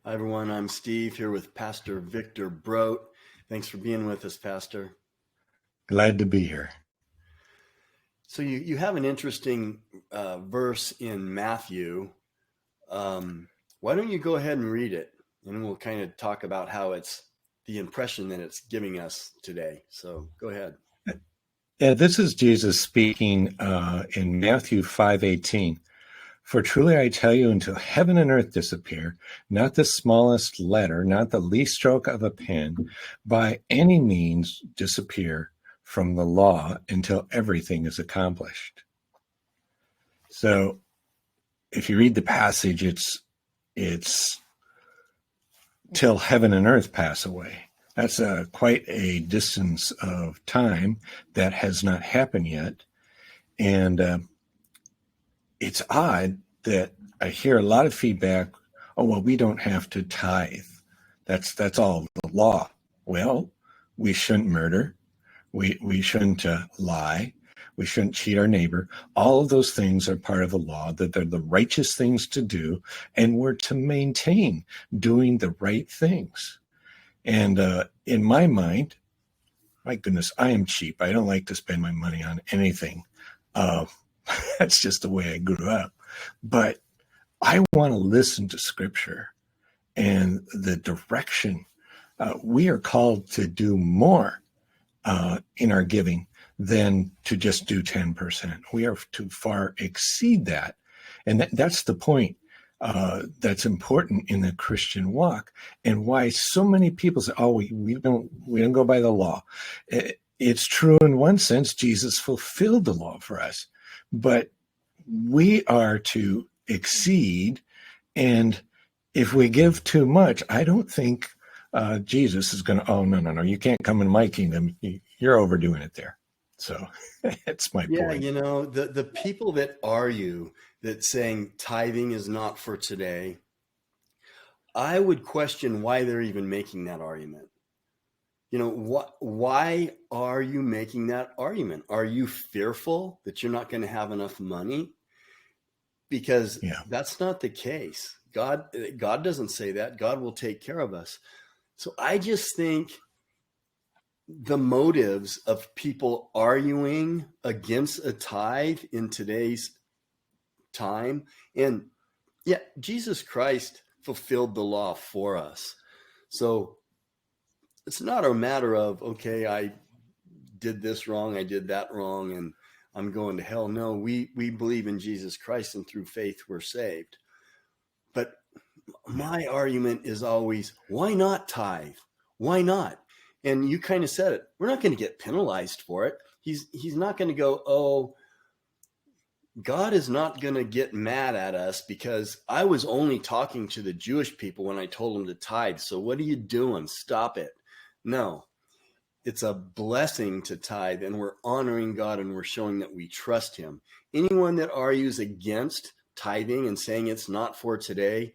Hi, everyone. I'm Steve here with Pastor Victor Brote. Thanks for being with us, Pastor. Glad to be here. So you have an interesting verse in Matthew. Why don't you go ahead and read it, and we'll kind of talk about how it's the impression that it's giving us today. So go ahead. Yeah, this is Jesus speaking in Matthew 5:18. For truly I tell you, until heaven and earth disappear, not the smallest letter, not the least stroke of a pen, by any means disappear from the law until everything is accomplished. So if you read the passage, it's till heaven and earth pass away. That's quite a distance of time that has not happened yet. And it's odd that I hear a lot of feedback. Oh, well, we don't have to tithe. That's all the law. Well, we shouldn't murder. We shouldn't lie. We shouldn't cheat our neighbor. All of those things are part of the law, that they're the righteous things to do, and we're to maintain doing the right things. And in my mind, my goodness, I am cheap. I don't like to spend my money on anything. Uh, that's just the way I grew up. But I want to listen to Scripture and the direction. We are called to do more in our giving than to just do 10%. We are to far exceed that. And that's the point that's important in the Christian walk, and why so many people say, oh, we don't go by the law. It's true in one sense. Jesus fulfilled the law for us, but we are to exceed. And if we give too much, I don't think Jesus is going to, oh, no, you can't come in my kingdom. You're overdoing it there. So that's my Yeah, point. the people that argue that saying tithing is not for today, I would question why they're even making that argument. Why are you making that argument? Are you fearful that you're not going to have enough money? Because that's not the case. God doesn't say that. God will take care of us. So I just think the motives of people arguing against a tithe in today's time, and Jesus Christ fulfilled the law for us. So it's not a matter of, okay, I did this wrong, I did that wrong, and I'm going to hell. No, we believe in Jesus Christ, and through faith we're saved. But my argument is always, why not tithe? Why not? And you kind of said it. We're not going to get penalized for it. He's not going to go, oh, God is not going to get mad at us because I was only talking to the Jewish people when I told them to tithe. So what are you doing? Stop it. No, it's a blessing to tithe, and we're honoring God, and we're showing that we trust him. Anyone that argues against tithing and saying it's not for today,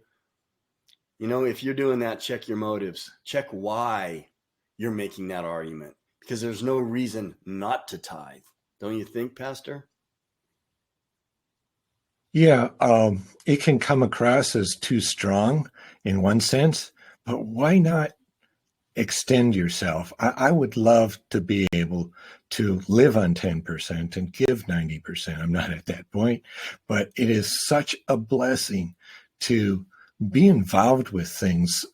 if you're doing that, check your motives. Check why you're making that argument, because there's no reason not to tithe. Don't you think, Pastor? Yeah, it can come across as too strong in one sense, but why not extend yourself? I would love to be able to live on 10% and give 90%. I'm not at that point, but it is such a blessing to be involved with things,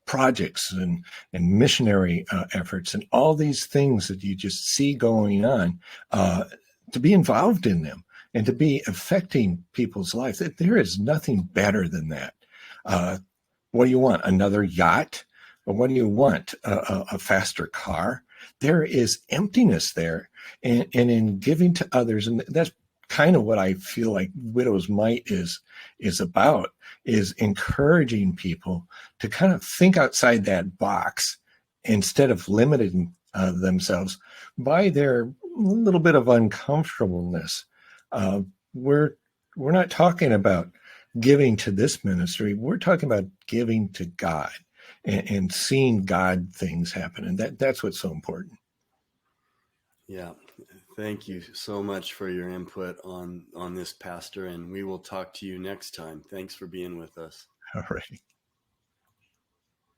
projects and missionary efforts and all these things that you just see going on, to be involved in them and to be affecting people's lives. There is nothing better than that. What do you want? Another yacht? Or what do you want? A faster car? There is emptiness there. And in giving to others, and that's kind of what I feel like Widow's Mite is about, is encouraging people to kind of think outside that box instead of limiting themselves by their little bit of uncomfortableness. We're not talking about giving to this ministry. We're talking about giving to God and seeing God things happen. And that's what's so important. Yeah. Thank you so much for your input on this, Pastor. And we will talk to you next time. Thanks for being with us. All right.